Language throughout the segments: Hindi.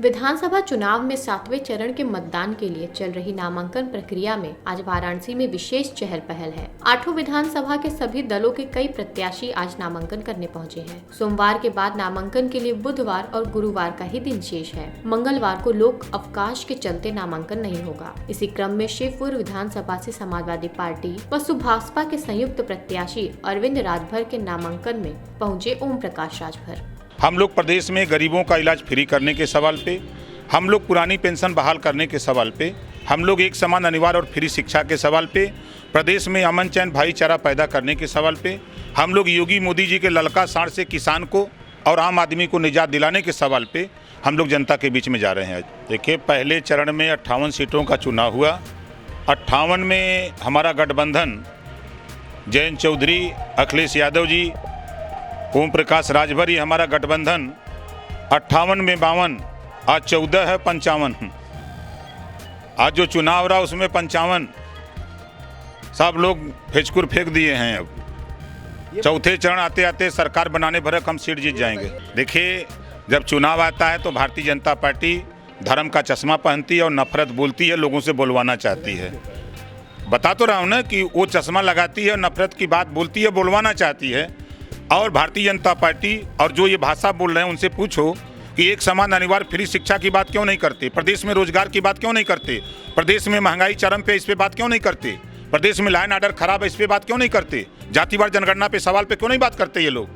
विधानसभा चुनाव में 7वें चरण के मतदान के लिए चल रही नामांकन प्रक्रिया में आज वाराणसी में विशेष चहल पहल है। 8 विधानसभा के सभी दलों के कई प्रत्याशी आज नामांकन करने पहुंचे हैं। सोमवार के बाद नामांकन के लिए बुधवार और गुरुवार का ही दिन शेष है। मंगलवार को लोक अवकाश के चलते नामांकन नहीं होगा। इसी क्रम में शिवपुर विधानसभा से समाजवादी पार्टी व सुभाषपा के संयुक्त प्रत्याशी अरविंद राजभर के नामांकन में पहुँचे ओम प्रकाश राजभर। हम लोग प्रदेश में गरीबों का इलाज फ्री करने के सवाल पे, हम लोग पुरानी पेंशन बहाल करने के सवाल पे, हम लोग एक समान अनिवार्य और फ्री शिक्षा के सवाल पे, प्रदेश में अमन चैन भाईचारा पैदा करने के सवाल पे, हम लोग योगी मोदी जी के ललका साड़ से किसान को और आम आदमी को निजात दिलाने के सवाल पे हम लोग जनता के बीच में जा रहे हैं। देखिए, पहले चरण में 58 सीटों का चुनाव हुआ। 58 में हमारा गठबंधन जयंत चौधरी, अखिलेश यादव जी, ओम प्रकाश राजभर, ये हमारा गठबंधन 58 में 52, आज 14 है 55। आज जो चुनाव रहा उसमें 55 सब लोग फेंचकुर फेंक दिए हैं। अब चौथे चरण आते आते सरकार बनाने भर हम सीट जीत जाएंगे। देखिए, जब चुनाव आता है तो भारतीय जनता पार्टी धर्म का चश्मा पहनती है और नफरत बोलती है, लोगों से बोलवाना चाहती है। बता तो रहा हूँ ना कि वो चश्मा लगाती है और नफरत की बात बोलती है, बोलवाना चाहती है। और भारतीय जनता पार्टी और जो ये भाषा बोल रहे हैं उनसे पूछो कि एक समान अनिवार्य फ्री शिक्षा की बात क्यों नहीं करते, प्रदेश में रोजगार की बात क्यों नहीं करते, प्रदेश में महंगाई चरम पे इस पे बात क्यों नहीं करते, प्रदेश में लाइन आर्डर खराब है इस पे बात क्यों नहीं करते, जातिवार जनगणना पे सवाल पे क्यों नहीं बात करते। ये लोग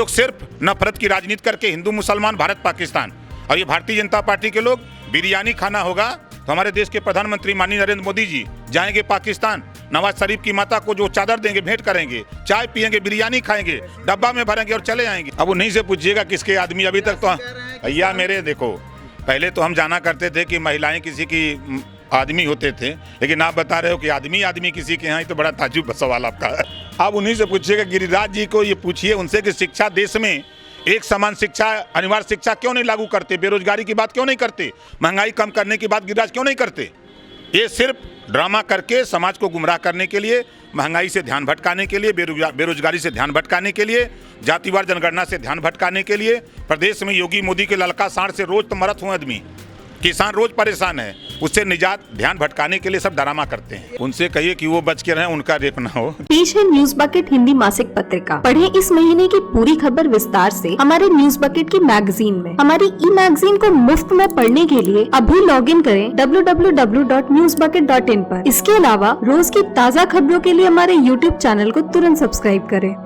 सिर्फ नफरत की राजनीति करके हिंदू मुसलमान भारत पाकिस्तान, और ये भारतीय जनता पार्टी के लोग बिरयानी खाना होगा तो हमारे देश के प्रधानमंत्री माननीय नरेंद्र मोदी जी जाएंगे पाकिस्तान, नवाज शरीफ की माता को जो चादर देंगे, भेंट करेंगे, चाय पियेंगे, बिरयानी खाएंगे, डब्बा में भरेंगे और चले आएंगे। अब उन्हीं से पूछिएगा किसके आदमी। अभी तक तो भैया मेरे देखो, पहले तो हम जाना करते थे कि महिलाएं किसी की आदमी होते थे, लेकिन आप बता रहे हो कि आदमी किसी के यहाँ, तो बड़ा ताज्जुब सवाल आपका है। आप उन्हीं से पूछिएगा, गिरिराज जी को ये पूछिए उनसे कि शिक्षा देश में एक समान शिक्षा, अनिवार्य शिक्षा क्यों नहीं लागू करते, बेरोजगारी की बात क्यों नहीं करते, महंगाई कम करने की बात गिरिराज क्यों नहीं करते। ये सिर्फ ड्रामा करके समाज को गुमराह करने के लिए, महंगाई से ध्यान भटकाने के लिए, बेरोजगारी से ध्यान भटकाने के लिए, जातिवार जनगणना से ध्यान भटकाने के लिए, प्रदेश में योगी मोदी के ललका साड़ से रोज तो मरत हुए आदमी, किसान रोज परेशान है, उससे निजात ध्यान भटकाने के लिए सब ड्रामा करते हैं। उनसे कहिए कि वो बच के रहें, उनका रेप ना हो। पेश है न्यूज बकेट हिंदी मासिक पत्रिका। पढ़ें इस महीने की पूरी खबर विस्तार से हमारे न्यूज बकेट की मैगजीन में। हमारी ई मैगजीन को मुफ्त में पढ़ने के लिए अभी लॉगिन करें www.newsbucket.in पर। इसके अलावा रोज की ताज़ा खबरों के लिए हमारे YouTube चैनल को तुरंत सब्सक्राइब करें।